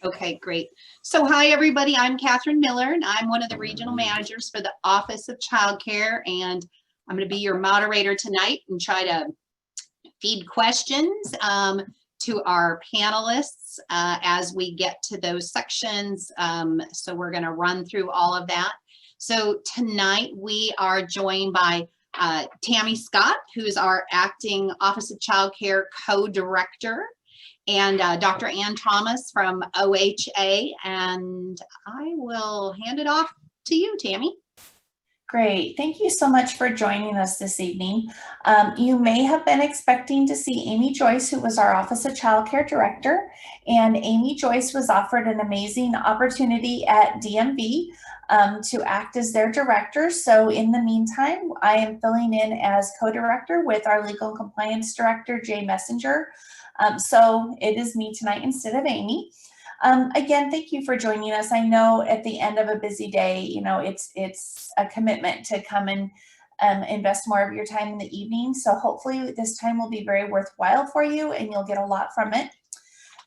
Okay, great. So hi, everybody. I'm Catherine Miller, and I'm one of the regional managers for the Office of Child Care, and I'm going to be your moderator tonight and try to feed questions to our panelists as we get to those sections. So we're going to run through all of that. So tonight we are joined by Tammy Scott, who's our acting Office of Child Care co-director, and Dr. Ann Thomas from OHA. And I will hand it off to you, Tammy. Great. Thank you so much for joining us this evening. You may have been expecting to see Amy Joyce, who was our Office of Child Care Director, and Amy Joyce was offered an amazing opportunity at DMV to act as their director. So in the meantime, I am filling in as co-director with our Legal and Compliance Director, Jay Messenger. So it is me tonight instead of Amy. Again, thank you for joining us. I know at the end of a busy day, you know, it's a commitment to come and invest more of your time in the evening. So hopefully this time will be very worthwhile for you and you'll get a lot from it.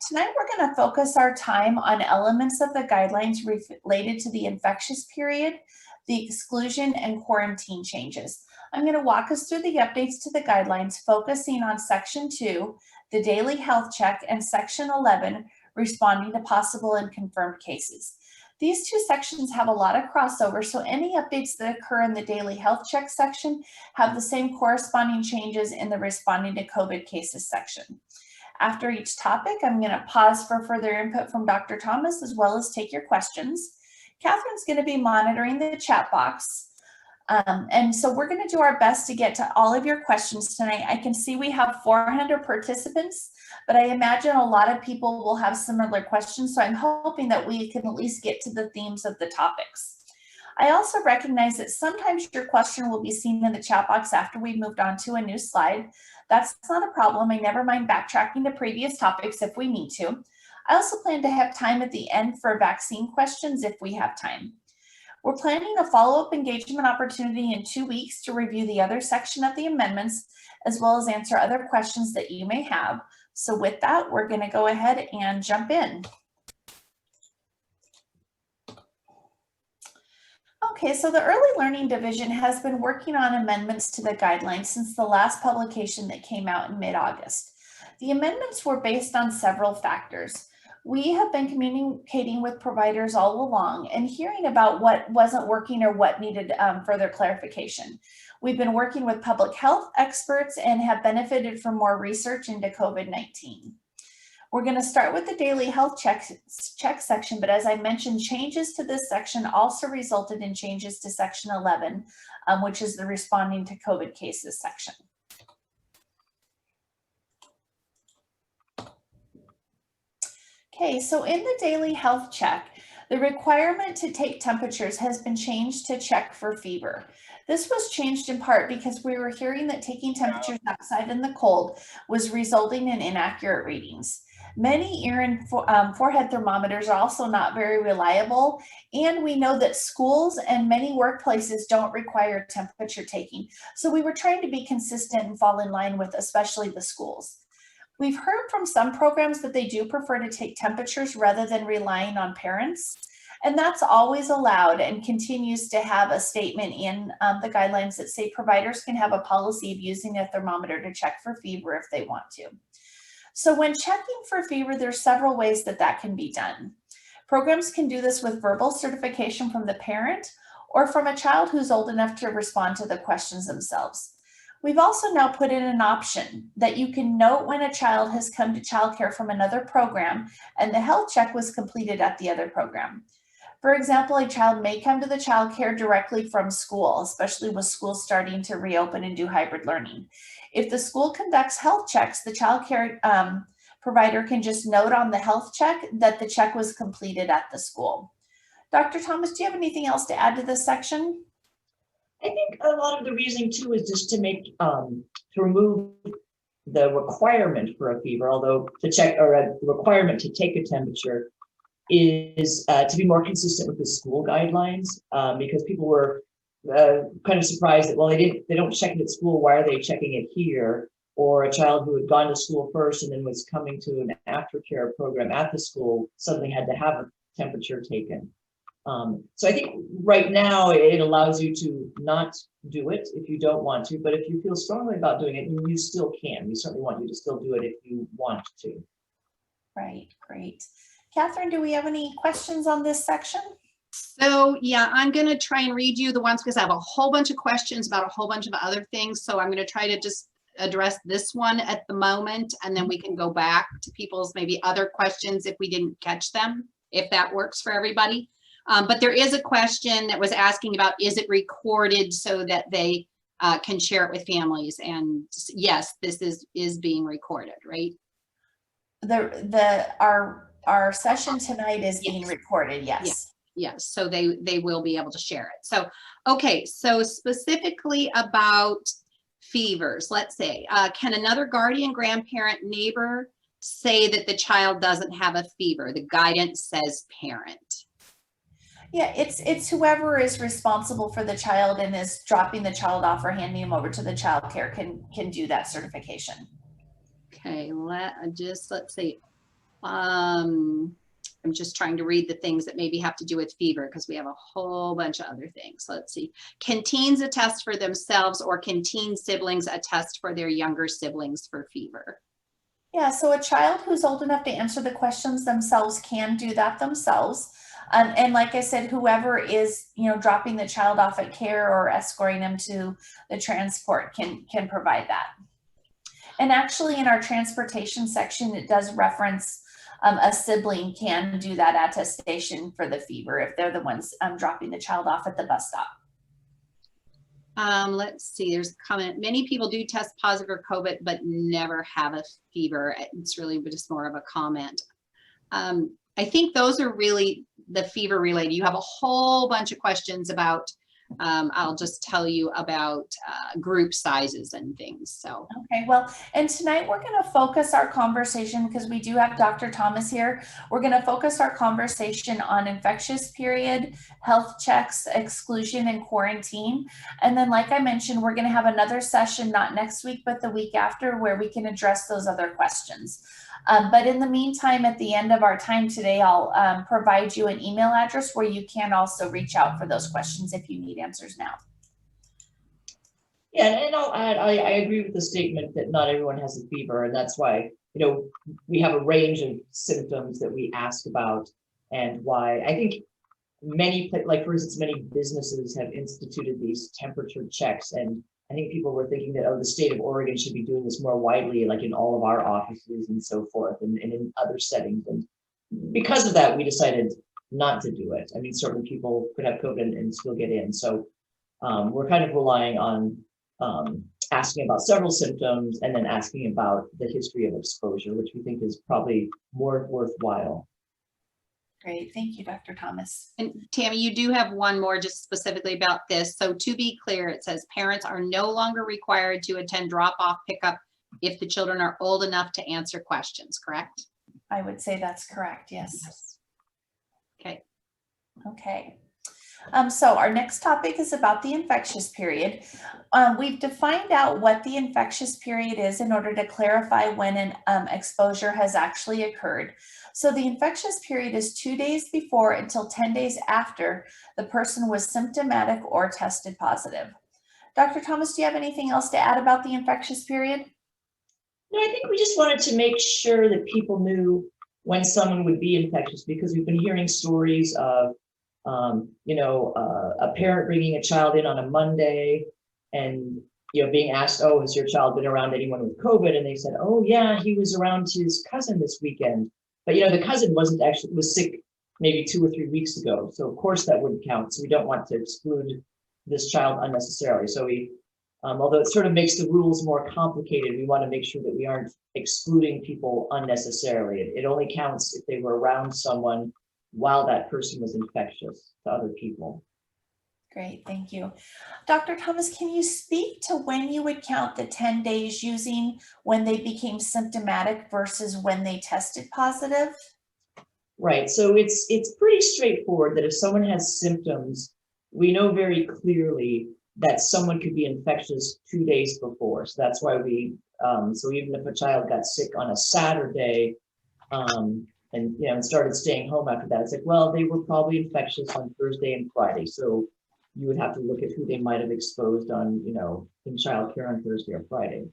Tonight, we're going to focus our time on elements of the guidelines related to the infectious period, the exclusion and quarantine changes. I'm going to walk us through the updates to the guidelines, focusing on Section 2, the daily health check, and Section 11, responding to possible and confirmed cases. These two sections have a lot of crossover, so any updates that occur in the daily health check section have the same corresponding changes in the responding to COVID cases section. After each topic, I'm going to pause for further input from Dr. Thomas as well as take your questions. Catherine's going to be monitoring the chat box. And so we're going to do our best to get to all of your questions tonight. I can see we have 400 participants, but I imagine a lot of people will have similar questions. So I'm hoping that we can at least get to the themes of the topics. I also recognize that sometimes your question will be seen in the chat box after we've moved on to a new slide. That's not a problem. I never mind backtracking to previous topics if we need to. I also plan to have time at the end for vaccine questions if we have time. We're planning a follow-up engagement opportunity in 2 weeks to review the other section of the amendments, as well as answer other questions that you may have. So with that, we're going to go ahead and jump in. Okay, so the Early Learning Division has been working on amendments to the guidelines since the last publication that came out in mid-August. The amendments were based on several factors. We have been communicating with providers all along and hearing about what wasn't working or what needed further clarification. We've been working with public health experts and have benefited from more research into COVID-19. We're going to start with the daily health check section, but as I mentioned, changes to this section also resulted in changes to Section 11, which is the responding to COVID cases section. Okay, so in the daily health check, the requirement to take temperatures has been changed to check for fever. This was changed in part because we were hearing that taking temperatures outside in the cold was resulting in inaccurate readings. Many ear and forehead thermometers are also not very reliable, and we know that schools and many workplaces don't require temperature taking. So we were trying to be consistent and fall in line with especially the schools. We've heard from some programs that they do prefer to take temperatures rather than relying on parents, and that's always allowed and continues to have a statement in the guidelines that say providers can have a policy of using a thermometer to check for fever if they want to. So when checking for fever, there's several ways that that can be done. Programs can do this with verbal certification from the parent or from a child who's old enough to respond to the questions themselves. We've also now put in an option that you can note when a child has come to childcare from another program and the health check was completed at the other program. For example, a child may come to the childcare directly from school, especially with schools starting to reopen and do hybrid learning. If the school conducts health checks, the childcare provider can just note on the health check that the check was completed at the school. Dr. Thomas, do you have anything else to add to this section? I think a lot of the reasoning too is just to make to remove the requirement for a fever, although to check or a requirement to take a temperature is to be more consistent with the school guidelines, because people were kind of surprised that, well, they don't check it at school, why are they checking it here? or a child who had gone to school first and then was coming to an aftercare program at the school suddenly had to have a temperature taken. So I think right now it allows you to not do it if you don't want to, but if you feel strongly about doing it, you still can. We certainly want you to still do it if you want to. Right, great. Catherine, do we have any questions on this section? So yeah, I'm going to try and read you the ones because I have a whole bunch of questions about a whole bunch of other things. So I'm going to try to just address this one at the moment, and then we can go back to people's maybe other questions if we didn't catch them, if that works for everybody. But there is a question that was asking about, is it recorded so that they can share it with families? And yes, this is being recorded, right? Our session tonight is being recorded, yes. Yes, so they will be able to share it. So, okay, so specifically about fevers, let's say, can another guardian, grandparent, neighbor say that the child doesn't have a fever? The guidance says parent. Yeah, it's whoever is responsible for the child and is dropping the child off or handing him over to the child care can do that certification. Okay, let's see. I'm just trying to read the things that maybe have to do with fever because we have a whole bunch of other things. Let's see. Can teens attest for themselves, or can teen siblings attest for their younger siblings for fever? Yeah, so a child who's old enough to answer the questions themselves can do that themselves. And like I said, whoever is, dropping the child off at care or escorting them to the transport can provide that. And actually in our transportation section, it does reference a sibling can do that attestation for the fever if they're the ones dropping the child off at the bus stop. Let's see, there's a comment. Many people do test positive for COVID, but never have a fever. It's really just more of a comment. I think those are really the fever related. You have a whole bunch of questions about, I'll just tell you about group sizes and things. So okay, well, and tonight we're going to focus our conversation, because we do have Dr. Thomas here. We're going to focus our conversation on infectious period, health checks, exclusion, and quarantine. And then, like I mentioned, we're going to have another session, not next week, but the week after, where we can address those other questions. But in the meantime, at the end of our time today, I'll provide you an email address where you can also reach out for those questions if you need answers now. Yeah, and I'll add, I agree with the statement that not everyone has a fever, and that's why, we have a range of symptoms that we ask about, and why I think many, like for instance, many businesses have instituted these temperature checks, and I think people were thinking that, the state of Oregon should be doing this more widely, like in all of our offices and so forth, and in other settings. And because of that, we decided not to do it. I mean, certainly people could have COVID and still get in. So we're kind of relying on asking about several symptoms and then asking about the history of exposure, which we think is probably more worthwhile. Great, thank you, Dr. Thomas. And Tammy, you do have one more just specifically about this. So to be clear, it says parents are no longer required to attend drop-off pickup if the children are old enough to answer questions, correct? I would say that's correct, yes. Okay. Okay. So our next topic is about the infectious period. We've defined out what the infectious period is in order to clarify when an exposure has actually occurred. So the infectious period is 2 days before until 10 days after the person was symptomatic or tested positive. Dr. Thomas, do you have anything else to add about the infectious period? No, I think we just wanted to make sure that people knew when someone would be infectious, because we've been hearing stories of a parent bringing a child in on a Monday and, being asked, oh, has your child been around anyone with COVID? And they said, oh yeah, he was around his cousin this weekend. But, the cousin was sick maybe 2 or 3 weeks ago. So of course that wouldn't count. So we don't want to exclude this child unnecessarily. So we, although it sort of makes the rules more complicated, we want to make sure that we aren't excluding people unnecessarily. It only counts if they were around someone while that person was infectious to other people. Great, thank you. Dr. Thomas, can you speak to when you would count the 10 days using when they became symptomatic versus when they tested positive? Right, so it's pretty straightforward that if someone has symptoms, we know very clearly that someone could be infectious 2 days before. So that's why we So even if a child got sick on a Saturday, and and started staying home after that, it's like, well, they were probably infectious on Thursday and Friday. So you would have to look at who they might have exposed on, in childcare on Thursday or Friday.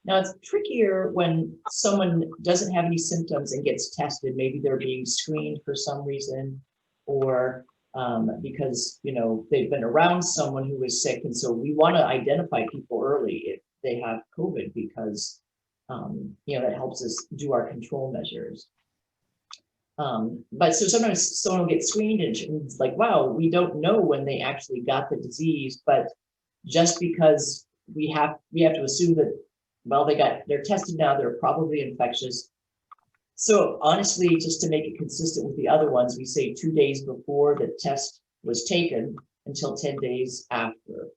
Now it's trickier when someone doesn't have any symptoms and gets tested. Maybe they're being screened for some reason, or because they've been around someone who is sick, and so we want to identify people early if they have COVID, because that helps us do our control measures. But so sometimes someone will get screened and it's like, wow, we don't know when they actually got the disease, but just because we have to assume that, well, they're tested now, they're probably infectious. So honestly, just to make it consistent with the other ones, we say 2 days before the test was taken until 10 days after.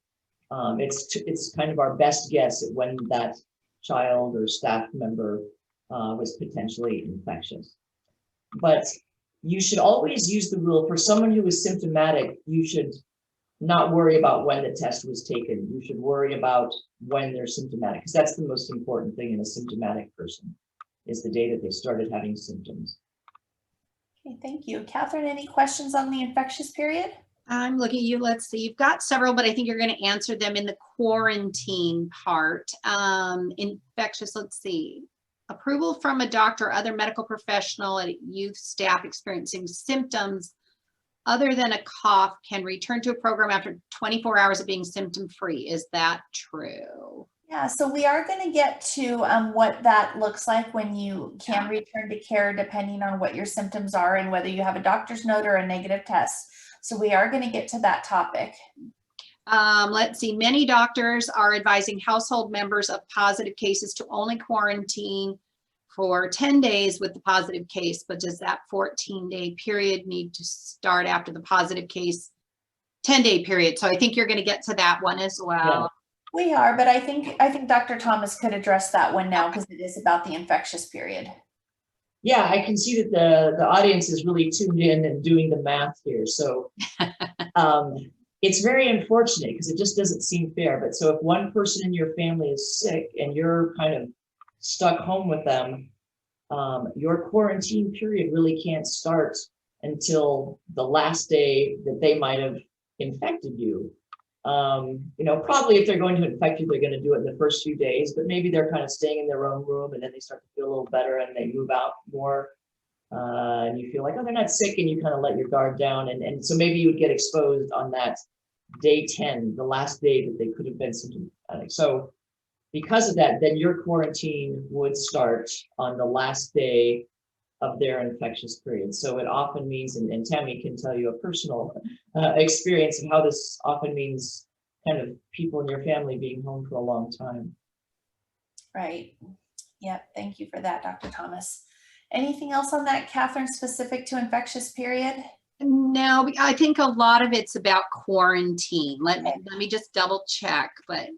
It's kind of our best guess at when that child or staff member was potentially infectious. But you should always use the rule for someone who is symptomatic. You should not worry about when the test was taken. You should worry about when they're symptomatic, because that's the most important thing in a symptomatic person, is the day that they started having symptoms. Okay, thank you. Catherine, any questions on the infectious period? I'm looking at you. Let's see. You've got several, but I think you're going to answer them in the quarantine part. Infectious, let's see. Approval from a doctor or other medical professional at youth staff experiencing symptoms other than a cough can return to a program after 24 hours of being symptom-free. Is that true? Yeah, so we are going to get to what that looks like when you can return to care, depending on what your symptoms are and whether you have a doctor's note or a negative test. So we are going to get to that topic. Let's see. Many doctors are advising household members of positive cases to only quarantine for 10 days with the positive case, but does that 14-day period need to start after the positive case 10-day period? So I think you're going to get to that one as well. Yeah. We are, but I think Dr. Thomas could address that one now, because it is about the infectious period. Yeah, I can see that the audience is really tuned in and doing the math here. So it's very unfortunate because it just doesn't seem fair. But so if one person in your family is sick and you're kind of stuck home with them, your quarantine period really can't start until the last day that they might have infected you. Probably if they're going to infect you, they're going to do it in the first few days, but maybe they're kind of staying in their own room and then they start to feel a little better and they move out more. And you feel like, oh, they're not sick, and you kind of let your guard down. And so maybe you would get exposed on that day 10, the last day that they could have been symptomatic. So because of that, then your quarantine would start on the last day of their infectious period. So it often means, and Tammy can tell you a personal experience of how this often means kind of people in your family being home for a long time. Right. Yep. Thank you for that, Dr. Thomas. Anything else on that, Catherine, specific to infectious period? No, I think a lot of it's about quarantine. Let me just double check, but.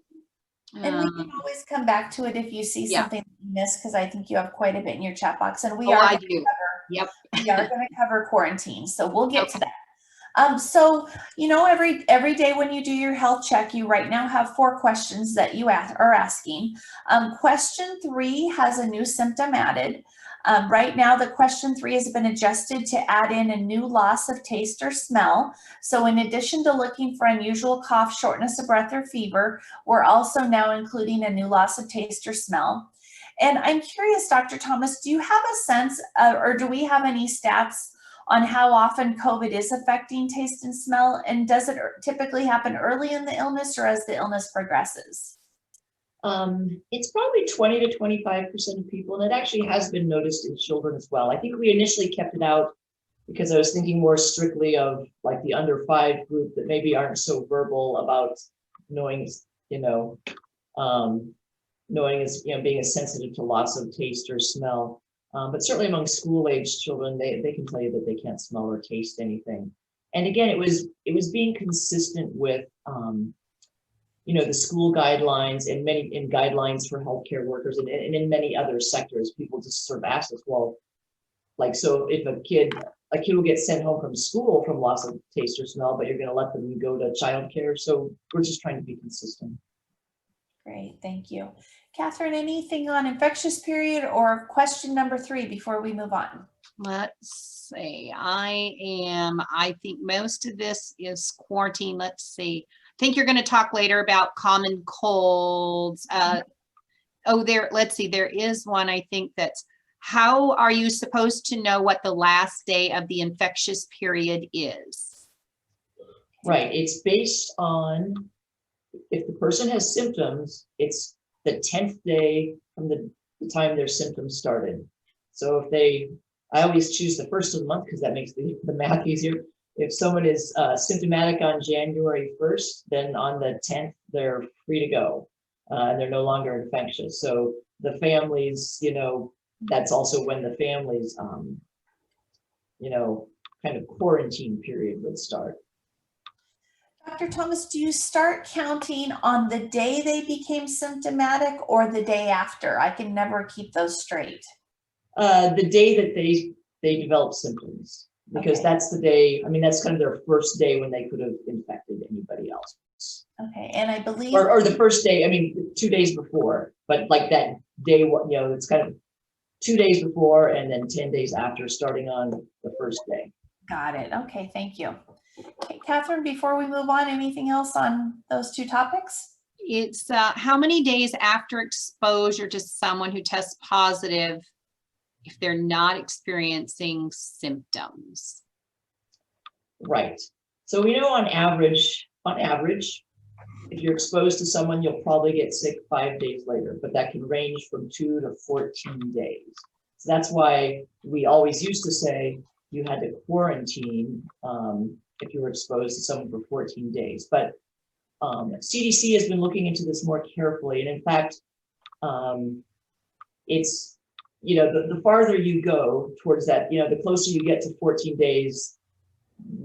And we can always come back to it if you see something you missed, because I think you have quite a bit in your chat box, and we are I going do. Yep. We are going to cover quarantine, so we'll get to that. So, every day when you do your health check, you right now have 4 questions that you are asking. Question 3 has a new symptom added. Right now, the question 3 has been adjusted to add in a new loss of taste or smell. So in addition to looking for unusual cough, shortness of breath, or fever, we're also now including a new loss of taste or smell. And I'm curious, Dr. Thomas, do you have a sense or do we have any stats on how often COVID is affecting taste and smell? And does it typically happen early in the illness or as the illness progresses? It's probably 20 to 25% of people, and it actually has been noticed in children as well. I think we initially kept it out because I was thinking more strictly of like the under 5 group that maybe aren't so verbal about knowing as being as sensitive to loss of taste or smell. But certainly among school-age children, they can tell you that they can't smell or taste anything. And again, it was being consistent with the school guidelines and in guidelines for healthcare workers and in many other sectors. People just sort of ask us, well, like, so if a kid will get sent home from school from loss of taste or smell, but you're going to let them go to childcare. So we're just trying to be consistent. Great, thank you. Catherine, anything on infectious period or question number 3 before we move on? Let's see. I think most of this is quarantine. Let's see. I think you're going to talk later about common colds. Let's see. There is one, I think, that's how are you supposed to know what the last day of the infectious period is? Right, it's based on if the person has symptoms, it's the 10th day from the time their symptoms started. So I always choose the first of the month because that makes the math easier. If someone is symptomatic on January 1st, then on the 10th, they're free to go and they're no longer infectious. So the families, that's also when the families, kind of quarantine period would start. Dr. Thomas, do you start counting on the day they became symptomatic or the day after? I can never keep those straight. The day that they develop symptoms, because Okay. that's the day, that's kind of their first day when they could have infected anybody else. Okay, and I believe. Or the first day, 2 days before, but like that day, it's kind of 2 days before and then 10 days after, starting on the first day. Got it. Okay, thank you. Okay, Catherine, before we move on, anything else on those 2 topics? It's how many days after exposure to someone who tests positive if they're not experiencing symptoms? Right. So we know on average, if you're exposed to someone, you'll probably get sick 5 days later, but that can range from 2 to 14 days. So that's why we always used to say you had to quarantine if you were exposed to someone for 14 days. But CDC has been looking into this more carefully. And in fact, it's, the farther you go towards that, the closer you get to 14 days,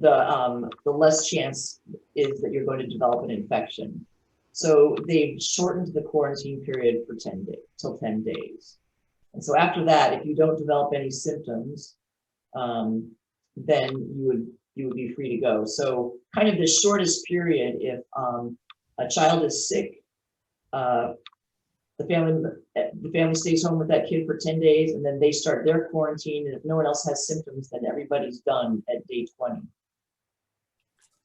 the less chance is that you're going to develop an infection. So they've shortened the quarantine period for 10 days, till 10 days. And so after that, if you don't develop any symptoms, then you would be free to go. So kind of the shortest period, if a child is sick, the family stays home with that kid for 10 days and then they start their quarantine. And if no one else has symptoms, then everybody's done at day 20.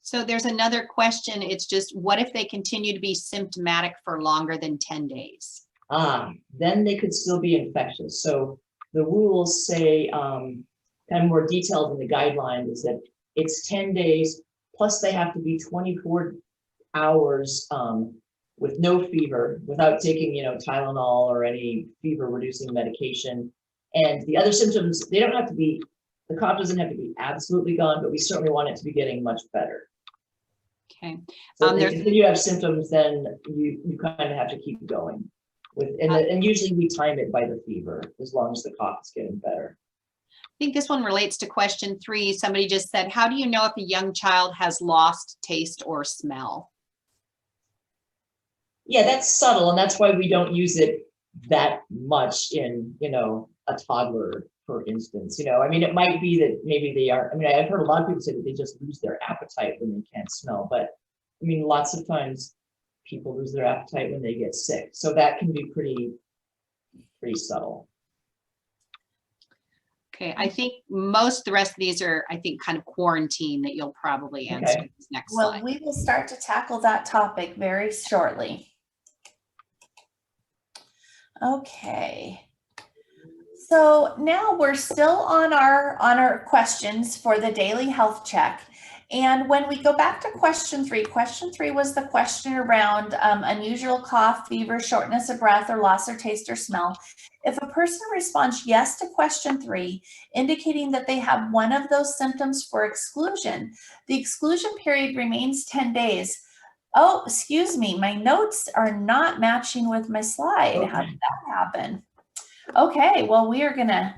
So there's another question. It's just, what if they continue to be symptomatic for longer than 10 days? Then they could still be infectious. So the rules say, kind of more detailed in the guidelines, is that it's 10 days, plus they have to be 24 hours with no fever, without taking, Tylenol or any fever reducing medication. And the other symptoms, they don't have to be, the cough doesn't have to be absolutely gone, but we certainly want it to be getting much better. Okay. So if they continue to have symptoms, then you kind of have to keep going. And usually we time it by the fever, as long as the cough is getting better. I think this one relates to question 3. Somebody just said, how do you know if a young child has lost taste or smell? Yeah, that's subtle, and that's why we don't use it that much in, a toddler, for instance. It might be that maybe they are, I've heard a lot of people say that they just lose their appetite when they can't smell, but lots of times people lose their appetite when they get sick. So that can be pretty subtle. Okay, I think most of the rest of these are, kind of quarantine that you'll probably answer in this next Well, slide. we will start to tackle that topic very shortly. Okay. So now we're still on our questions for the daily health check. And when we go back to question 3 was the question around unusual cough, fever, shortness of breath, or loss of taste or smell. If a person responds yes to question 3, indicating that they have one of those symptoms for exclusion, the exclusion period remains 10 days. Oh, excuse me, my notes are not matching with my slide. Okay. How did that happen? Okay, well, we are gonna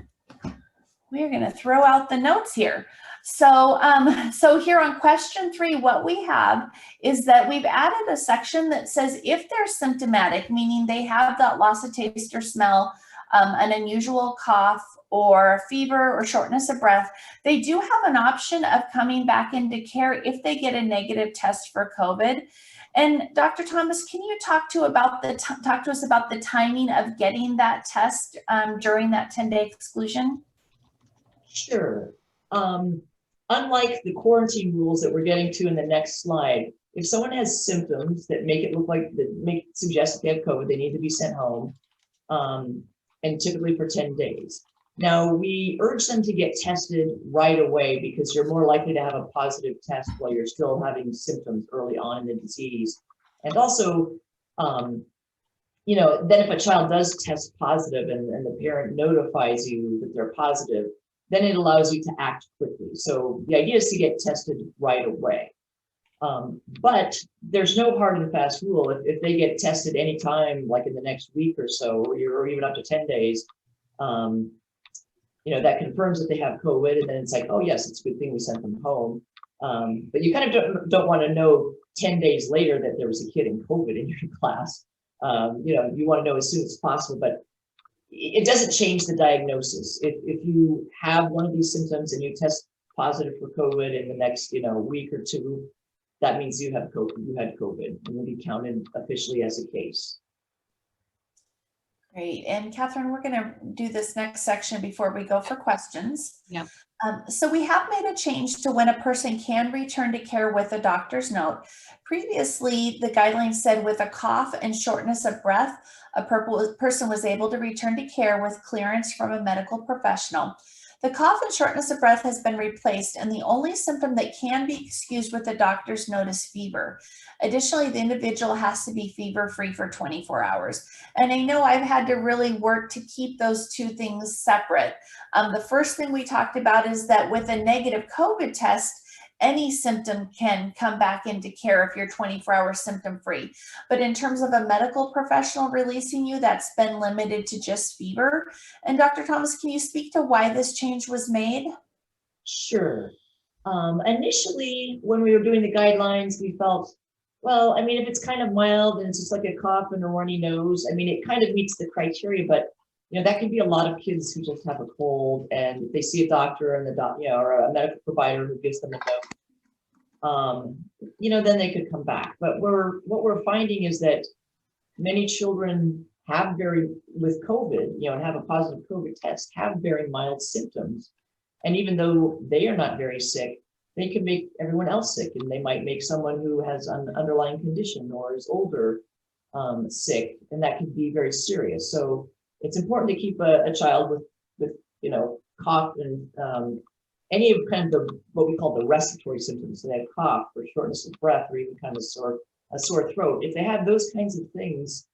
throw out the notes here. So, so here on question 3, what we have is that we've added a section that says if they're symptomatic, meaning they have that loss of taste or smell an unusual cough or fever or shortness of breath, they do have an option of coming back into care if they get a negative test for COVID. And Dr. Thomas, can you talk to us about the timing of getting that test during that 10-day exclusion? Sure. Unlike the quarantine rules that we're getting to in the next slide, if someone has symptoms that make it look like suggest that they have COVID, they need to be sent home, and typically for 10 days. Now, we urge them to get tested right away because you're more likely to have a positive test while you're still having symptoms early on in the disease. And also, you know, then if a child does test positive and the parent notifies you that they're positive, then it allows you to act quickly. So the idea is to get tested right away. But there's no hard and fast rule. If they get tested anytime, like in the next week or so, or even up to 10 days, you know, that confirms that they have COVID, and then it's like, oh yes, it's a good thing we sent them home. But you kind of don't want to know 10 days later that there was a kid in COVID in your class. You know, you want to know as soon as possible, but it doesn't change the diagnosis. If you have one of these symptoms and you test positive for COVID in the next, you know, week or two, that means you have COVID, you had COVID, and will be counted officially as a case. Great. And Catherine, we're going to do this next section before we go for questions. Yep. So we have made a change to when a person can return to care with a doctor's note. Previously, the guidelines said with a cough and shortness of breath, a person was able to return to care with clearance from a medical professional. The cough and shortness of breath has been replaced, and the only symptom that can be excused with a doctor's note is fever. Additionally, the individual has to be fever-free for 24 hours. And I know I've had to really work to keep those two things separate. The first thing we talked about is that with a negative COVID test, any symptom can come back into care if you're 24-hour symptom-free. But in terms of a medical professional releasing you, that's been limited to just fever. And Dr. Thomas, can you speak to why this change was made? Sure. Initially, when we were doing the guidelines, we felt, well, I mean, if it's kind of mild and it's just like a cough and a runny nose, I mean, it kind of meets the criteria, but you know, that can be a lot of kids who just have a cold and they see a doctor and you know, or a medical provider who gives them a note. You know, then they could come back. But what we're finding is that many children have with COVID, you know, and have a positive COVID test, have very mild symptoms. And even though they are not very sick, they can make everyone else sick, and they might make someone who has an underlying condition or is older sick, and that can be very serious. So it's important to keep a child with you know, cough and any of kind of what we call the respiratory symptoms. So they have cough or shortness of breath or even kind of a sore throat. If they have those kinds of things,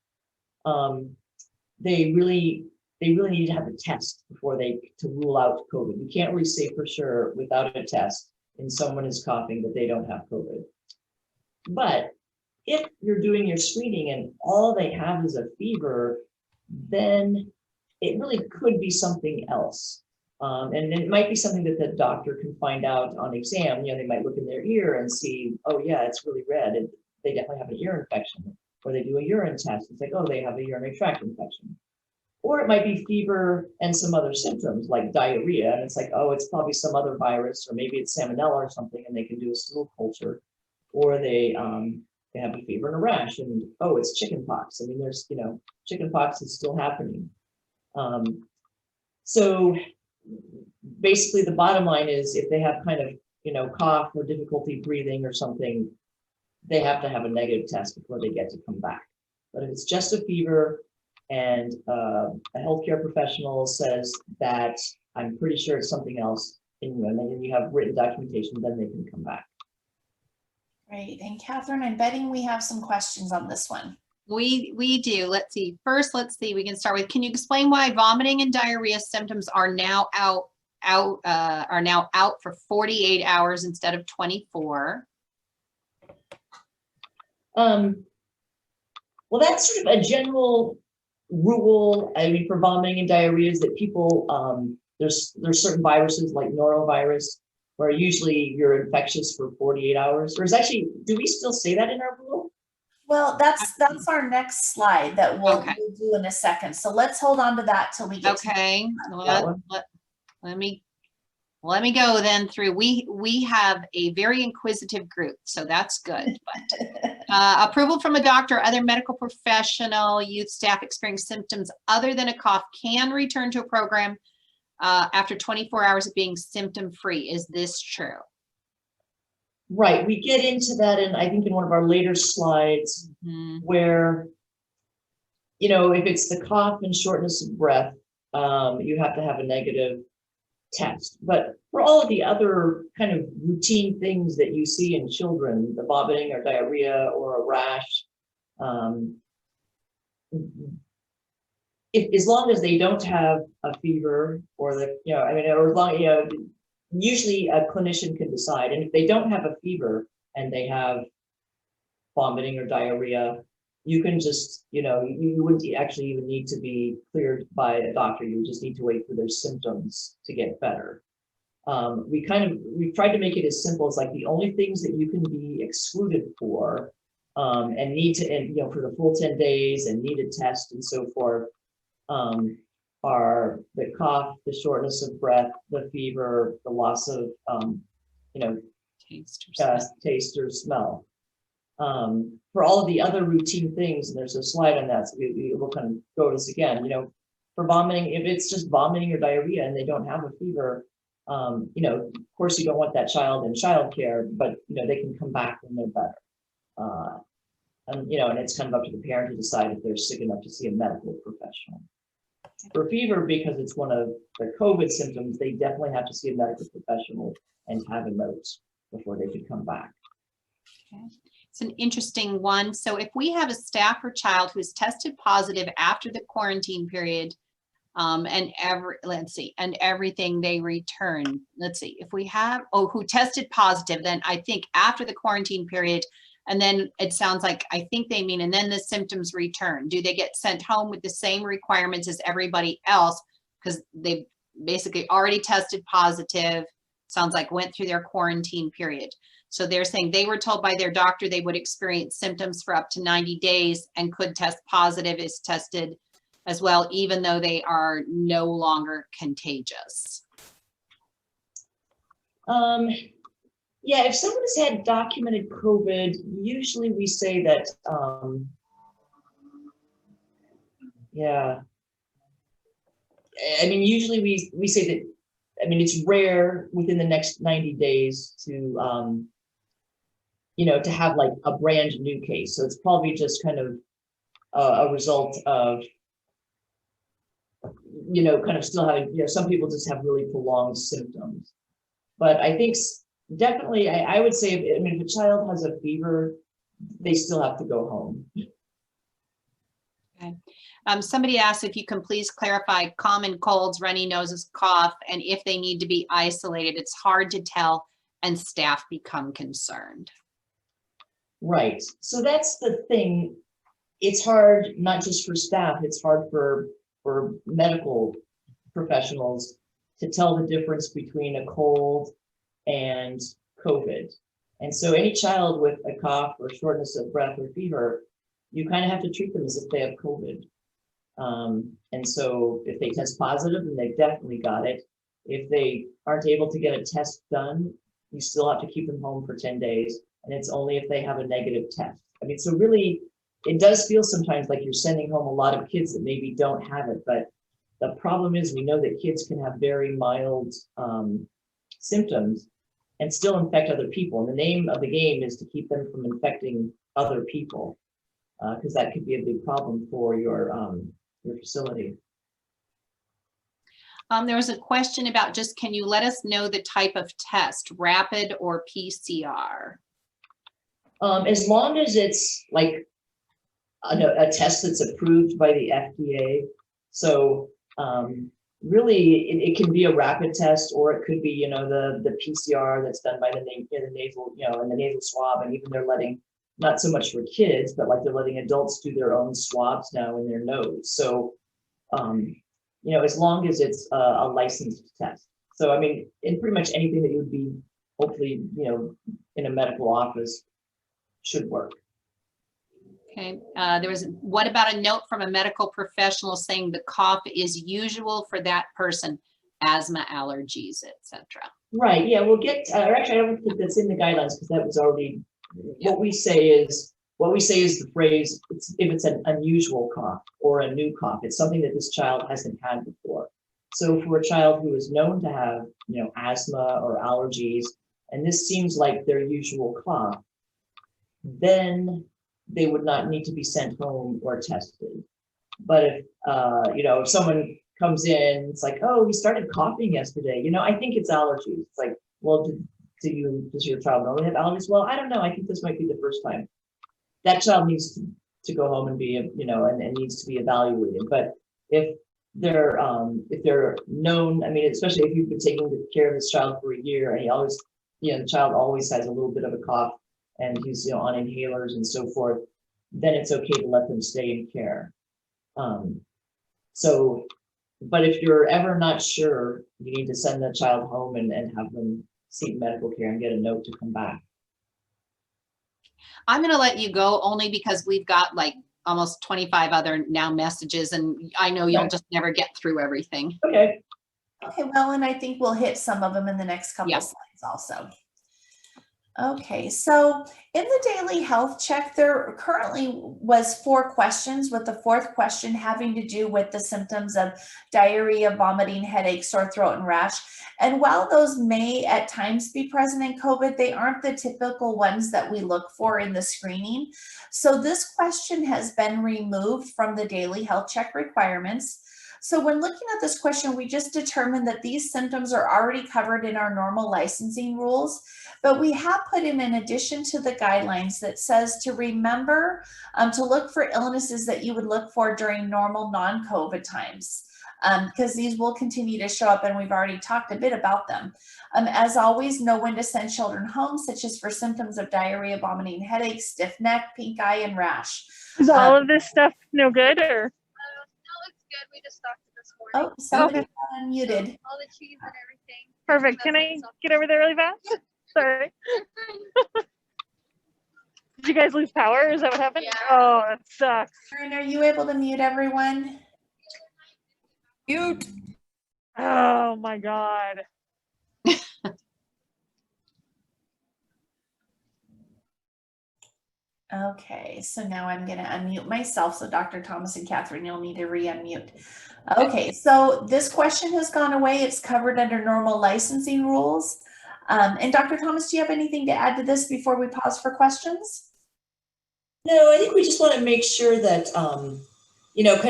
they really need to have a test before to rule out COVID. You can't really say for sure without a test and someone is coughing that they don't have COVID. But if you're doing your screening and all they have is a fever, then it really could be something else. And it might be something that the doctor can find out on exam. You know, they might look in their ear and see, oh yeah, it's really red, and they definitely have an ear infection. Or they do a urine test, it's like, oh, they have a urinary tract infection. Or it might be fever and some other symptoms like diarrhea, and it's like, oh, it's probably some other virus, or maybe it's salmonella or something, and they can do a stool culture. Or they have a fever and a rash, and oh, it's chicken pox. I mean, there's, you know, chicken pox is still happening. So basically the bottom line is if they have kind of, you know, cough or difficulty breathing or something, they have to have a negative test before they get to come back. But if it's just a fever and a healthcare professional says that I'm pretty sure it's something else, and then you have written documentation, then they can come back. Great. And Catherine, I'm betting we have some questions on this one. We do. Let's see. First, let's see. We can start with, can you explain why vomiting and diarrhea symptoms are now out for 48 hours instead of 24? Well, that's sort of a general rule. I mean, for vomiting and diarrhea is that people, there's certain viruses like norovirus, where usually you're infectious for 48 hours. Or is actually, do we still say that in our rule? Well, that's our next slide that we'll do in a second. So let's hold on to that till we get to Okay, that one. let me go then through. We have a very inquisitive group, so that's good. But, approval from a doctor or other medical professional, youth staff experiencing symptoms other than a cough can return to a program after 24 hours of being symptom-free. Is this true? Right, we get into that in, I think, in one of our later slides, where, you know, if it's the cough and shortness of breath, you have to have a negative test. But for all of the other kind of routine things that you see in children, the vomiting or diarrhea or a rash, as long as they don't have a fever or the, you know, I mean, or as long, you know, usually a clinician can decide. And if they don't have a fever and they have vomiting or diarrhea, you can just, you know, you wouldn't actually even need to be cleared by a doctor. You just need to wait for their symptoms to get better. We've tried to make it as simple as like the only things that you can be excluded for and need to, and, you know, for the full 10 days and need a test and so forth, are the cough, the shortness of breath, the fever, the loss of, you know, taste or smell. For all of the other routine things, and there's a slide on that, so we will kind of go to this again, you know, for vomiting, if it's just vomiting or diarrhea and they don't have a fever, you know, of course you don't want that child in childcare, but, you know, they can come back when they're better. And, you know, and it's kind of up to the parent to decide if they're sick enough to see a medical professional. For fever, because it's one of the COVID symptoms, they definitely have to see a medical professional and have a note before they could come back. Okay. It's an interesting one. So if we have a staff or child who is tested positive after the quarantine period, and everything they return, let's see, if we have, who tested positive, then I think after the quarantine period, and then it sounds like, I think they mean, and then the symptoms return. Do they get sent home with the same requirements as everybody else? Because they basically already tested positive, sounds like went through their quarantine period. So they're saying they were told by their doctor they would experience symptoms for up to 90 days and could test positive, is tested as well, even though they are no longer contagious. Yeah, if someone has had documented COVID, usually we say that, yeah. I mean, usually we say that, I mean, it's rare within the next 90 days to, you know, to have like a brand new case. So it's probably just kind of a result of, you know, kind of still having, you know, some people just have really prolonged symptoms. But I think definitely, I would say, I mean, if a child has a fever, they still have to go home. Okay. Somebody asked if you can please clarify common colds, runny noses, cough, and if they need to be isolated. It's hard to tell and staff become concerned. Right. So that's the thing. It's hard, not just for staff, it's hard for medical professionals to tell the difference between a cold and COVID. And so any child with a cough or shortness of breath or fever, you kind of have to treat them as if they have COVID. And so if they test positive, then they've definitely got it. If they aren't able to get a test done, you still have to keep them home for 10 days. And it's only if they have a negative test. I mean, so really, it does feel sometimes like you're sending home a lot of kids that maybe don't have it. But the problem is we know that kids can have very mild symptoms and still infect other people. And the name of the game is to keep them from infecting other people, because that could be a big problem for your facility. There was a question about just, can you let us know the type of test, rapid or PCR? As long as it's like a test that's approved by the FDA. So really, it can be a rapid test, or it could be, you know, the PCR that's done by the nasal, you know, and the nasal swab. And even they're letting, not so much for kids, but like they're letting adults do their own swabs now in their nose. So, you know, as long as it's a licensed test. So, I mean, in pretty much anything that you would be, hopefully, you know, in a medical office should work. Okay, what about a note from a medical professional saying the cough is usual for that person, asthma, allergies, etc. Right, yeah, we'll get, or actually, I don't think that's in the guidelines because that was already, Yeah. what we say is the phrase, if it's an unusual cough or a new cough, it's something that this child hasn't had before. So for a child who is known to have, asthma or allergies, and this seems like their usual cough, then they would not need to be sent home or tested. But if, if someone comes in, it's like, oh, he started coughing yesterday. I think it's allergies. It's like, well, does your child normally have allergies? Well, I don't know. I think this might be the first time. That child needs to go home and be, and needs to be evaluated. But if they're known, I mean, especially if you've been taking care of this child for a year and he always, the child always has a little bit of a cough and he's, on inhalers and so forth, then it's okay to let them stay in care. But if you're ever not sure, you need to send the child home and have them seek medical care and get a note to come back. I'm going to let you go only because we've got like almost 25 other now messages, and I know you'll just never get through everything. Okay. Okay, well, and I think we'll hit some of them in the next couple Yeah. slides also. Okay, so in the daily health check, there currently was 4 questions, with the 4th question having to do with the symptoms of diarrhea, vomiting, headache, sore throat, and rash. And while those may at times be present in COVID, they aren't the typical ones that we look for in the screening. So this question has been removed from the daily health check requirements. So when looking at this question, we just determined that these symptoms are already covered in our normal licensing rules, but we have put in addition to the guidelines that says to remember to look for illnesses that you would look for during normal non-COVID times, because these will continue to show up, and we've already talked a bit about them. As always, know when to send children home, such as for symptoms of diarrhea, vomiting, headache, stiff neck, pink eye, and rash. Is all of this stuff no good, or? Good. We just talked to this morning. Oh, somebody got unmuted. All the cheese and everything. Perfect. Can I get over there really fast? Sorry. Did you guys lose power? Is that what happened? Yeah. Oh, that sucks. Karen, are you able to mute everyone? Mute. Oh my God. Okay, so now I'm going to unmute myself. So Dr. Thomas and Catherine, you'll need to re-unmute. Okay, so this question has gone away. It's covered under normal licensing rules. And Dr. Thomas, do you have anything to add to this before we pause for questions? No, I think we just want to make sure that, kind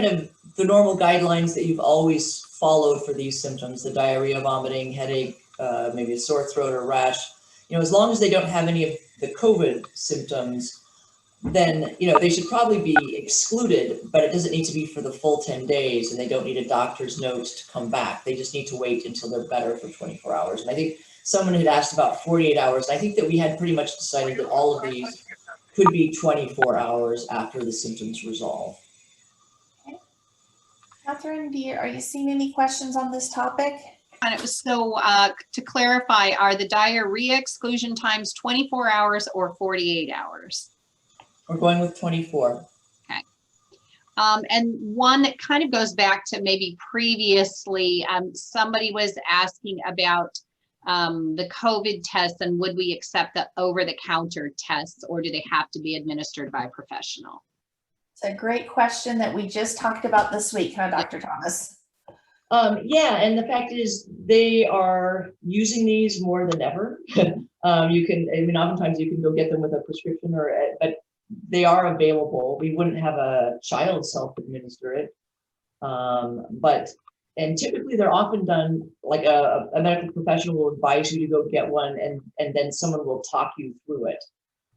of the normal guidelines that you've always followed for these symptoms, the diarrhea, vomiting, headache, maybe a sore throat or rash, as long as they don't have any of the COVID symptoms, then, they should probably be excluded, but it doesn't need to be for the full 10 days, and they don't need a doctor's note to come back. They just need to wait until they're better for 24 hours. And I think someone had asked about 48 hours. I think that we had pretty much decided that all of these could be 24 hours after the symptoms resolve. Okay. Catherine, are you seeing any questions on this topic? So to clarify, are the diarrhea exclusion times 24 hours or 48 hours? We're going with 24. Okay. And one that kind of goes back to maybe previously, somebody was asking about the COVID tests, and would we accept the over-the-counter tests, or do they have to be administered by a professional? It's a great question that we just talked about this week, huh, Dr. Thomas? Yeah, and the fact is they are using these more than ever. Oftentimes you can go get them with a prescription, but they are available. We wouldn't have a child self-administer it, and typically they're often done like a medical professional will advise you to go get one, and then someone will talk you through it.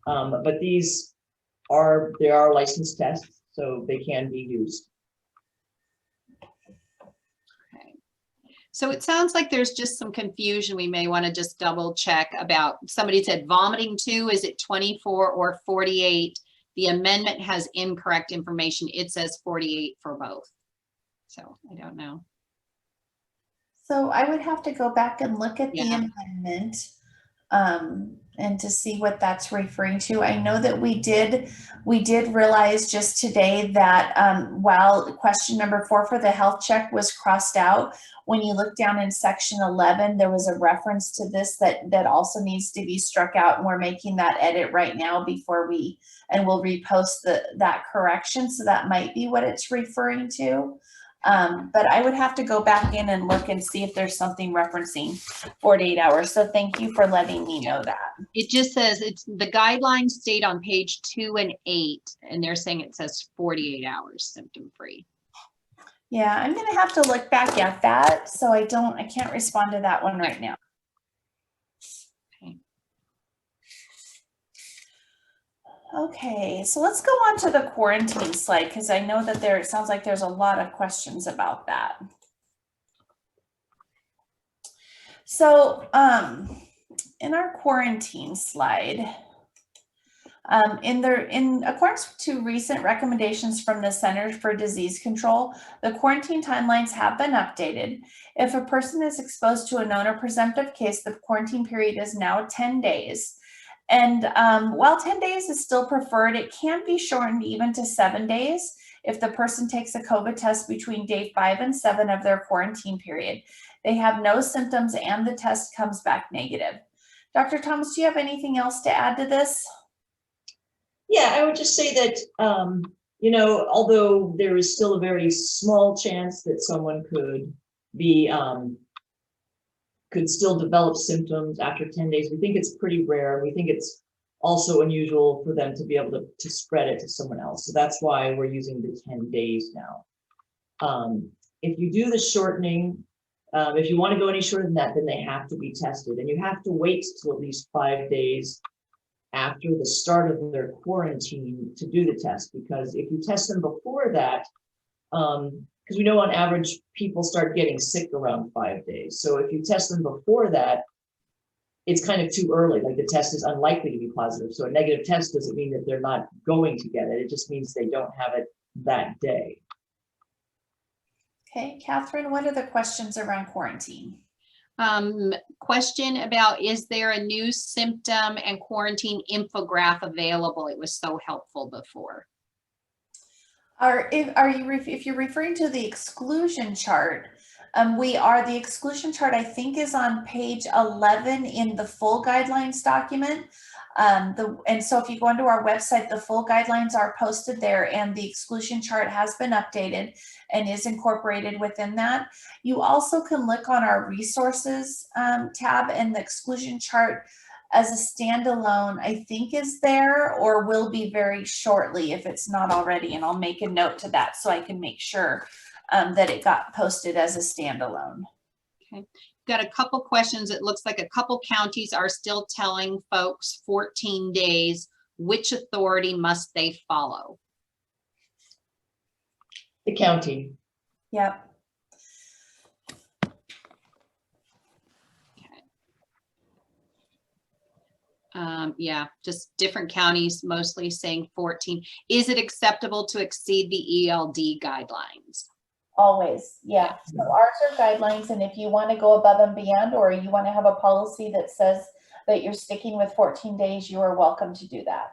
But they are licensed tests, so they can be used. Okay. So it sounds like there's just some confusion. We may want to just double check about, somebody said vomiting too. Is it 24 or 48? The amendment has incorrect information. It says 48 for both. So I don't know. So I would have to go back and look at the Yeah. amendment. and to see what that's referring to. I know that we did realize just today that while question number 4 for the health check was crossed out, when you look down in section 11, there was a reference to this that also needs to be struck out, and we're making that edit right now before we'll repost that correction. So that might be what it's referring to. But I would have to go back in and look and see if there's something referencing 48 hours. So thank you for letting me know that. It just says it's the guidelines state on page 2 and 8, and they're saying it says 48 hours symptom free. Yeah, I'm gonna have to look back at that. So I can't respond to that one right now. Okay, so let's go on to the quarantine slide, because I know that it sounds like there's a lot of questions about that. So in our quarantine slide, in accordance to recent recommendations from the Centers for Disease Control, the quarantine timelines have been updated. If a person is exposed to a known or presumptive case, the quarantine period is now 10 days. And while 10 days is still preferred, it can be shortened even to 7 days if the person takes a COVID test between day 5 and 7 of their quarantine period. They have no symptoms and the test comes back negative. Dr. Thomas, do you have anything else to add to this? Yeah, I would just say that, although there is still a very small chance that someone could still develop symptoms after 10 days. We think it's pretty rare. We think it's also unusual for them to be able to spread it to someone else. So that's why we're using the 10 days now. If you do the shortening, if you want to go any shorter than that, then they have to be tested. And you have to wait till at least 5 days after the start of their quarantine to do the test. Because if you test them before that, because we know on average people start getting sick around 5 days. So if you test them before that, it's kind of too early. Like the test is unlikely to be positive. So a negative test doesn't mean that they're not going to get it. It just means they don't have it that day. Okay, Catherine, what are the questions around quarantine? Question about, is there a new symptom and quarantine infographic available? It was so helpful before. If you're referring to the exclusion chart, the exclusion chart, I think, is on page 11 in the full guidelines document. And so if you go onto our website, the full guidelines are posted there, and the exclusion chart has been updated and is incorporated within that. You also can look on our resources tab, and the exclusion chart as a standalone, I think, is there or will be very shortly if it's not already. And I'll make a note to that so I can make sure that it got posted as a standalone. Okay, got a couple questions. It looks like a couple counties are still telling folks 14 days. Which authority must they follow? The county. Yep. Yeah, just different counties mostly saying 14. Is it acceptable to exceed the ELD guidelines? Always, yeah. So ours are guidelines, and if you want to go above and beyond, or you want to have a policy that says that you're sticking with 14 days, you are welcome to do that.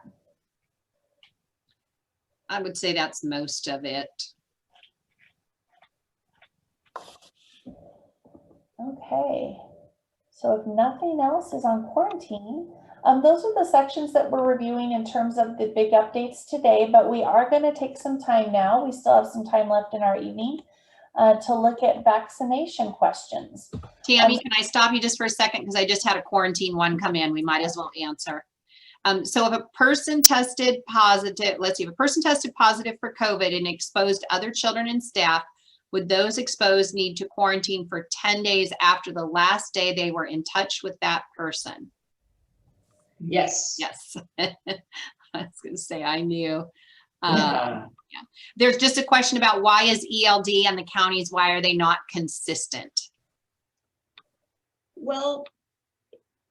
I would say that's most of it. Okay, so if nothing else is on quarantine, those are the sections that we're reviewing in terms of the big updates today, but we are going to take some time now. We still have some time left in our evening to look at vaccination questions. Tammy, can I stop you just for a second? Because I just had a quarantine one come in. We might as well answer. So if a person tested positive, let's see, if a person tested positive for COVID and exposed other children and staff, would those exposed need to quarantine for 10 days after the last day they were in touch with that person? Yes. Yes. I was going to say, I knew. Yeah. Yeah. There's just a question about why is ELD and the counties, why are they not consistent? Well,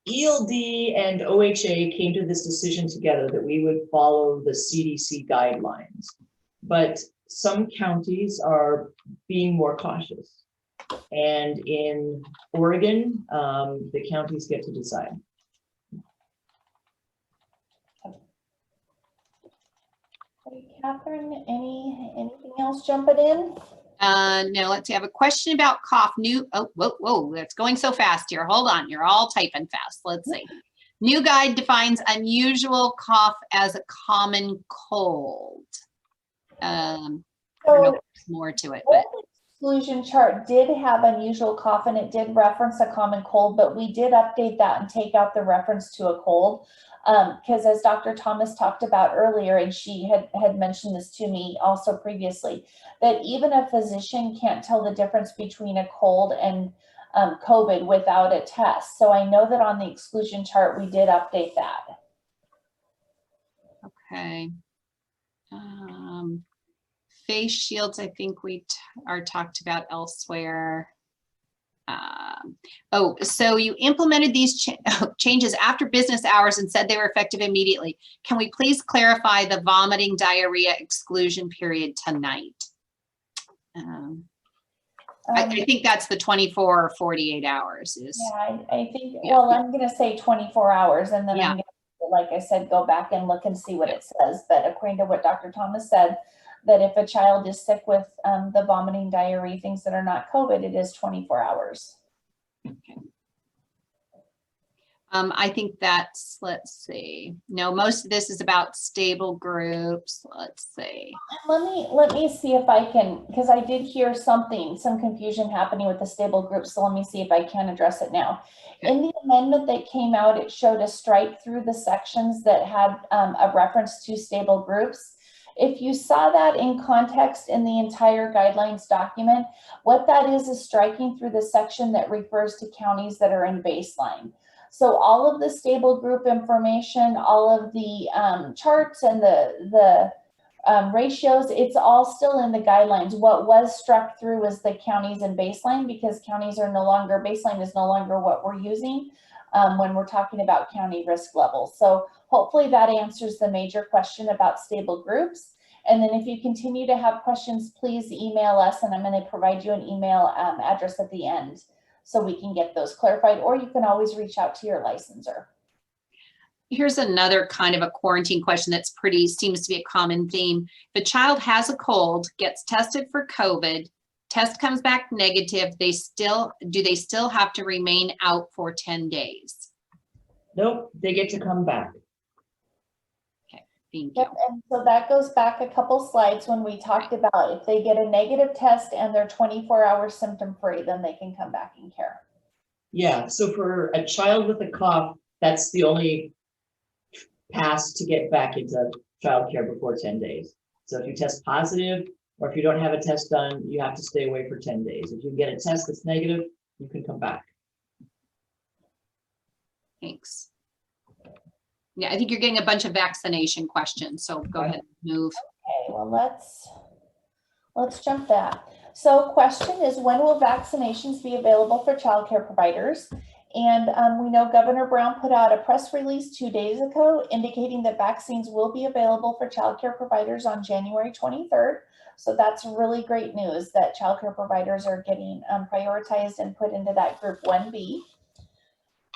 ELD and OHA came to this decision together that we would follow the CDC guidelines, but some counties are being more cautious. And in Oregon, the counties get to decide. Okay, Catherine, anything else jumping in? No, let's see. I have a question about cough. Whoa, that's going so fast here. Hold on. You're all typing fast. Let's see. New guide defines unusual cough as a common cold. I don't know if there's more to it, but The exclusion chart did have unusual cough and it did reference a common cold, but we did update that and take out the reference to a cold. Because as Dr. Thomas talked about earlier, and she had mentioned this to me also previously, that even a physician can't tell the difference between a cold and COVID without a test. So I know that on the exclusion chart, we did update that. okay. Face shields, I think we are talked about elsewhere. So you implemented these changes after business hours and said they were effective immediately. Can we please clarify the vomiting diarrhea exclusion period tonight? I think that's the 24 or 48 hours is. Yeah, I think, Yeah. well, I'm going to say 24 hours and then Yeah. I'm going to, like I said, go back and look and see what it says. But according to what Dr. Thomas said, that if a child is sick with the vomiting, diarrhea, things that are not COVID, it is 24 hours. Okay. I think that's, let's see. No, most of this is about stable groups. Let's see. Let me see if I can, because I did hear some confusion happening with the stable groups. So let me see if I can address it now. Okay. In the amendment that came out, it showed a strike through the sections that had a reference to stable groups. If you saw that in context in the entire guidelines document, what that is striking through the section that refers to counties that are in baseline. So all of the stable group information, all of the charts and the ratios, it's all still in the guidelines. What was struck through was the counties in baseline, because counties are no longer, baseline is no longer what we're using when we're talking about county risk levels. So hopefully that answers the major question about stable groups. And then if you continue to have questions, please email us, and I'm going to provide you an email address at the end so we can get those clarified, or you can always reach out to your licensor. Here's another kind of a quarantine question that's seems to be a common theme. If a child has a cold, gets tested for COVID, test comes back negative, do they still have to remain out for 10 days? Nope, they get to come back. Thank you. Yep, and so that goes back a couple slides when we talked about if they get a negative test and they're 24 hours symptom free, then they can come back in care. Yeah, so for a child with a cough, that's the only pass to get back into childcare before 10 days. So if you test positive, or if you don't have a test done, you have to stay away for 10 days. If you get a test that's negative, you can come back. Thanks. Yeah, I think you're getting a bunch of vaccination questions, so go ahead and move. Okay, well, let's jump that. So question is, when will vaccinations be available for childcare providers? And we know Governor Brown put out a press release 2 days ago indicating that vaccines will be available for childcare providers on January 23rd. So that's really great news that childcare providers are getting prioritized and put into that group 1B.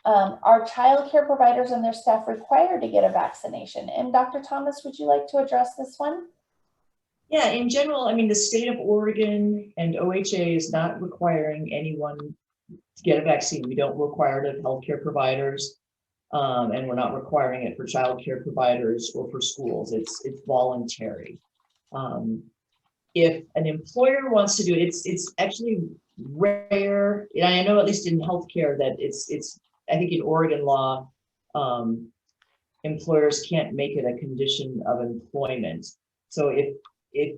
Are childcare providers and their staff required to get a vaccination? And Dr. Thomas, would you like to address this one? Yeah, in general, I mean, the state of Oregon and OHA is not requiring anyone to get a vaccine. We don't require it of healthcare providers, and we're not requiring it for childcare providers or for schools. It's voluntary. If an employer wants to do it, it's actually rare. And I know at least in healthcare that it's I think in Oregon law, employers can't make it a condition of employment. So if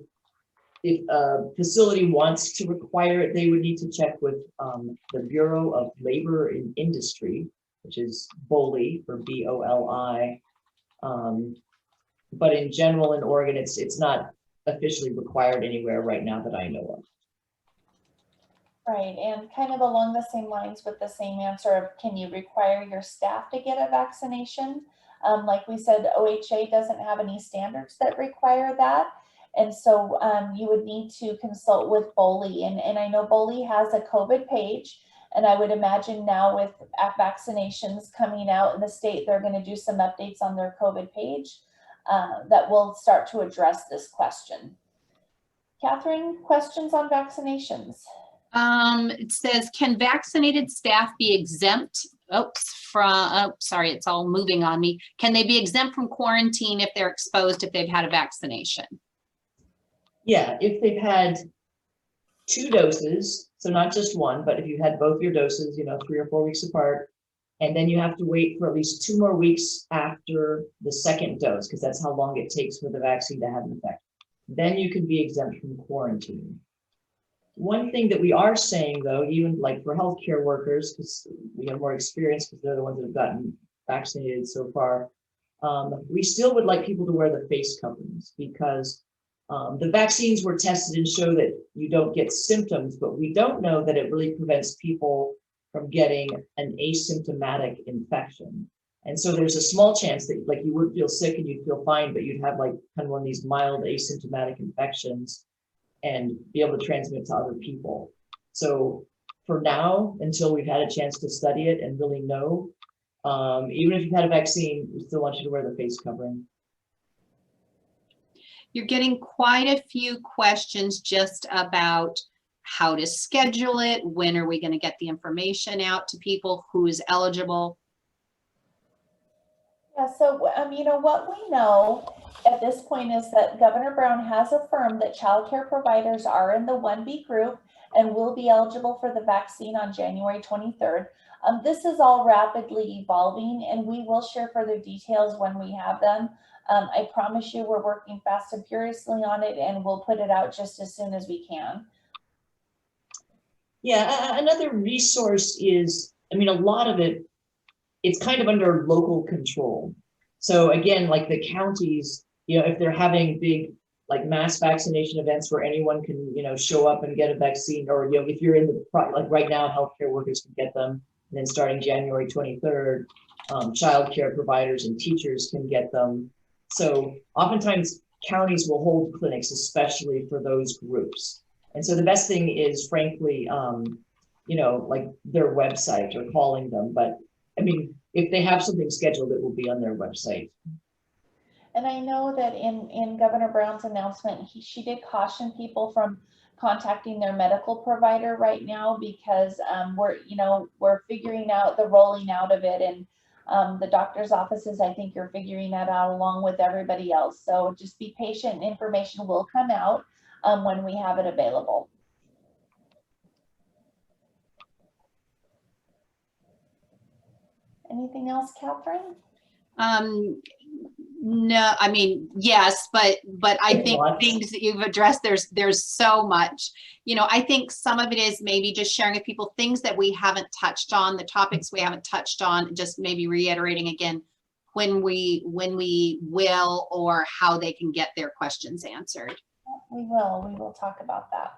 a facility wants to require it, they would need to check with the Bureau of Labor and Industry, which is BOLI, or BOLI. But in general, in Oregon, it's not officially required anywhere right now that I know of. Right, and kind of along the same lines with the same answer of, can you require your staff to get a vaccination? Like we said, OHA doesn't have any standards that require that. And so you would need to consult with BOLI. And I know BOLI has a COVID page. And I would imagine now with vaccinations coming out in the state, they're going to do some updates on their COVID page. that will start to address this question. Catherine, questions on vaccinations? It says, can vaccinated staff be exempt? Sorry, it's all moving on me. Can they be exempt from quarantine if they're exposed, if they've had a vaccination? Yeah, if they've had 2 doses, so not just one, but if you had both your doses, 3 or 4 weeks apart, and then you have to wait for at least 2 more weeks after the second dose, because that's how long it takes for the vaccine to have an effect. Then you can be exempt from quarantine. One thing that we are saying, though, even like for healthcare workers, because we have more experience because they're the ones that have gotten vaccinated so far, we still would like people to wear the face coverings, because the vaccines were tested and show that you don't get symptoms, but we don't know that it really prevents people from getting an asymptomatic infection. And so there's a small chance that like you would feel sick and you'd feel fine, but you'd have like kind of one of these mild asymptomatic infections and be able to transmit to other people. So for now, until we've had a chance to study it and really know, even if you've had a vaccine, we still want you to wear the face covering. You're getting quite a few questions just about how to schedule it. When are we going to get the information out to people? Who is eligible? Yeah, so what we know at this point is that Governor Brown has affirmed that childcare providers are in the 1B group and will be eligible for the vaccine on January 23rd. This is all rapidly evolving, and we will share further details when we have them. I promise you we're working fast and furiously on it, and we'll put it out just as soon as we can. Yeah, another resource is, a lot of it, it's kind of under local control. So again, like the counties, if they're having big like mass vaccination events where anyone can, show up and get a vaccine, or, if you're in the, like right now, healthcare workers can get them. And then starting January 23rd, childcare providers and teachers can get them. So oftentimes counties will hold clinics, especially for those groups. And so the best thing is, frankly, like their website or calling them. But if they have something scheduled, it will be on their website. And I know that in Governor Brown's announcement, she did caution people from contacting their medical provider right now, because we're figuring out the rolling out of it, and the doctor's offices, I think you're figuring that out along with everybody else. So just be patient. Information will come out when we have it available. Anything else, Catherine? No, yes, but I think things that you've addressed, there's so much, I think some of it is maybe just sharing with people things that we haven't touched on, the topics we haven't touched on, just maybe reiterating again when we will, or how they can get their questions answered. We will talk about that.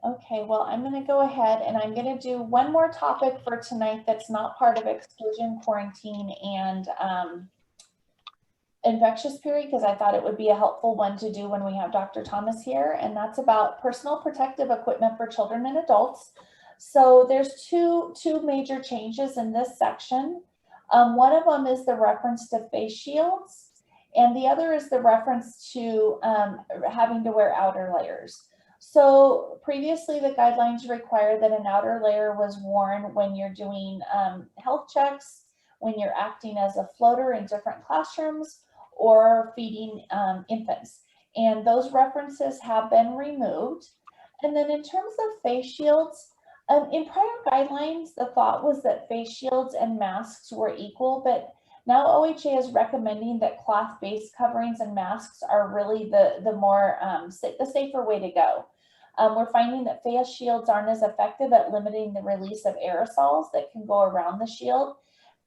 Okay, well, I'm going to go ahead and I'm going to do one more topic for tonight that's not part of exclusion, quarantine, and infectious period, because I thought it would be a helpful one to do when we have Dr. Thomas here, and that's about personal protective equipment for children and adults. So there's two major changes in this section. One of them is the reference to face shields, and the other is the reference to having to wear outer layers. So previously, the guidelines require that an outer layer was worn when you're doing health checks, when you're acting as a floater in different classrooms, or feeding infants. And those references have been removed. And then in terms of face shields, in prior guidelines, the thought was that face shields and masks were equal, but now OHA is recommending that cloth-based coverings and masks are really the safer way to go. We're finding that face shields aren't as effective at limiting the release of aerosols that can go around the shield.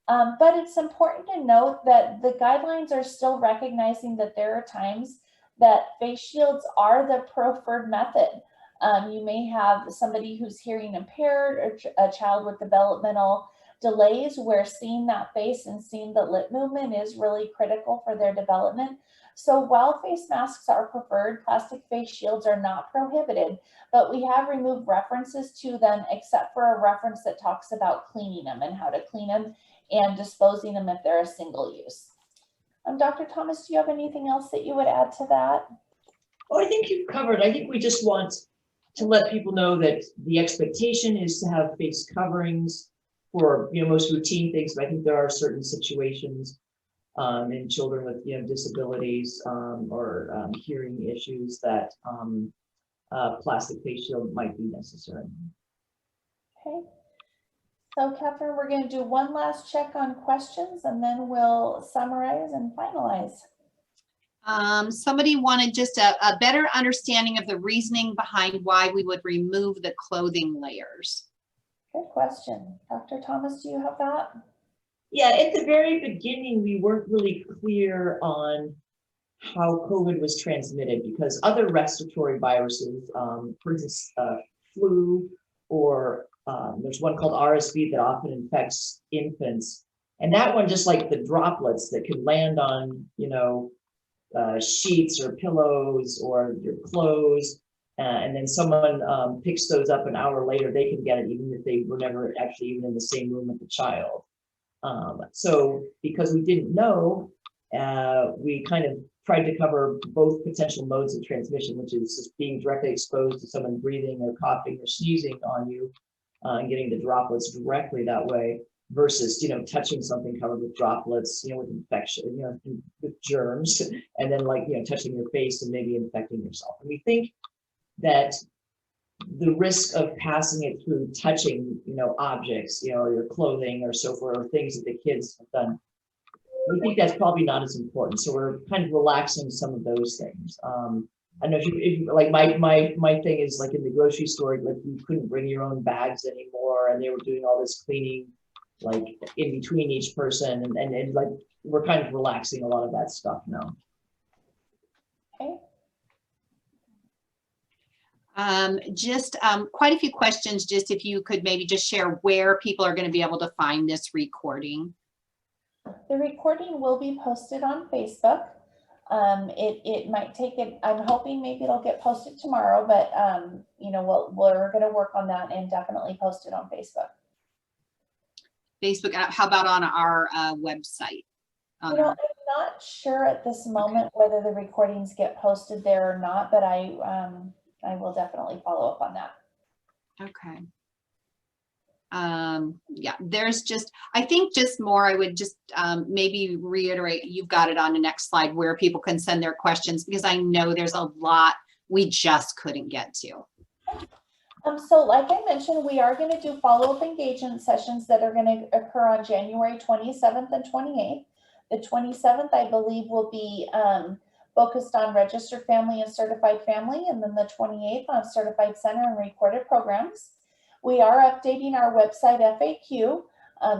But it's important to note that the guidelines are still recognizing that there are times that face shields are the preferred method. You may have somebody who's hearing impaired, or a child with developmental delays, where seeing that face and seeing the lip movement is really critical for their development. So while face masks are preferred, plastic face shields are not prohibited, but we have removed references to them, except for a reference that talks about cleaning them and how to clean them and disposing them if they're a single use. Dr. Thomas, do you have anything else that you would add to that? Oh, I think you've covered. I think we just want to let people know that the expectation is to have face coverings for, most routine things, but I think there are certain situations in children with, disabilities or hearing issues that plastic face shield might be necessary. Okay. So Catherine, we're going to do one last check on questions and then we'll summarize and finalize. Somebody wanted just a better understanding of the reasoning behind why we would remove the clothing layers. Good question. Dr. Thomas, do you have that? Yeah, at the very beginning, we weren't really clear on how COVID was transmitted because other respiratory viruses, for instance, flu, or there's one called RSV that often infects infants. And that one, just like the droplets that can land on, sheets or pillows or your clothes, and then someone picks those up an hour later, they can get it even if they were never actually even in the same room with the child. So because we didn't know, we kind of tried to cover both potential modes of transmission, which is just being directly exposed to someone breathing or coughing or sneezing on you, and getting the droplets directly that way, versus touching something covered with droplets, with infection, with germs, and then touching your face and maybe infecting yourself. And we think that the risk of passing it through touching, objects, your clothing or so forth, or things that the kids have done, we think that's probably not as important. So we're kind of relaxing some of those things. I know if you like my thing is like in the grocery store, like you couldn't bring your own bags anymore, and they were doing all this cleaning like in between each person, and like we're kind of relaxing a lot of that stuff now. Okay. Just quite a few questions, just if you could maybe just share where people are going to be able to find this recording. The recording will be posted on Facebook. It might take it, I'm hoping maybe it'll get posted tomorrow, but we're going to work on that and definitely post it on Facebook. Facebook, how about on our website? I'm not sure at this moment whether the recordings get posted there or not, but I will definitely follow up on that. Okay. Yeah, there's just, I think just more, I would just maybe reiterate, you've got it on the next slide where people can send their questions, because I know there's a lot we just couldn't get to. So like I mentioned, we are going to do follow-up engagement sessions that are going to occur on January 27th and 28th. The 27th, I believe, will be focused on registered family and certified family, and then the 28th on certified center and recorded programs. We are updating our website FAQ,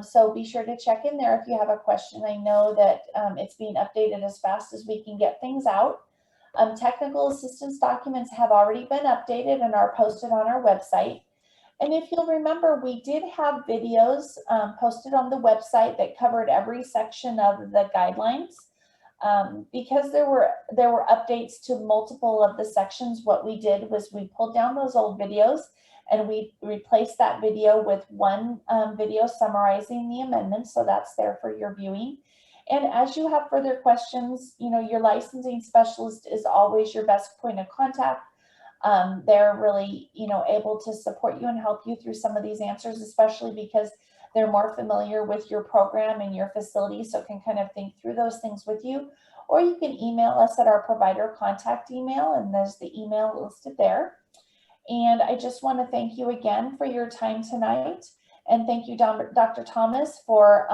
so be sure to check in there if you have a question. I know that it's being updated as fast as we can get things out. Technical assistance documents have already been updated and are posted on our website. And if you'll remember, we did have videos posted on the website that covered every section of the guidelines. Because there were updates to multiple of the sections, what we did was we pulled down those old videos and we replaced that video with one video summarizing the amendments. So that's there for your viewing. And as you have further questions, your licensing specialist is always your best point of contact. They're really, able to support you and help you through some of these answers, especially because they're more familiar with your program and your facility, so can kind of think through those things with you. Or you can email us at our provider contact email, and there's the email listed there. And I just want to thank you again for your time tonight. And thank you, Dr. Thomas, for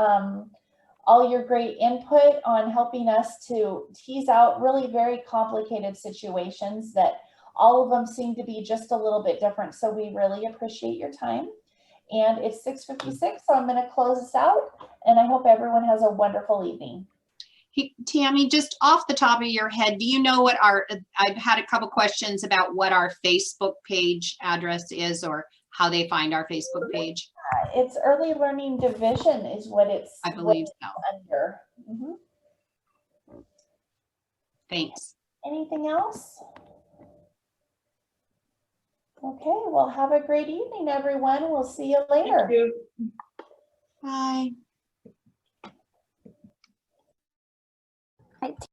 all your great input on helping us to tease out really very complicated situations that all of them seem to be just a little bit different. So we really appreciate your time. And it's 6:56, so I'm going to close this out. And I hope everyone has a wonderful evening. Hey, Tammy, just off the top of your head, do you know what I've had a couple questions about what our Facebook page address is, or how they find our Facebook page? It's Early Learning Division is what it's I believe so. under. Thanks. Anything else? Okay, well, have a great evening, everyone. We'll see you later. Thank you. Bye. Right.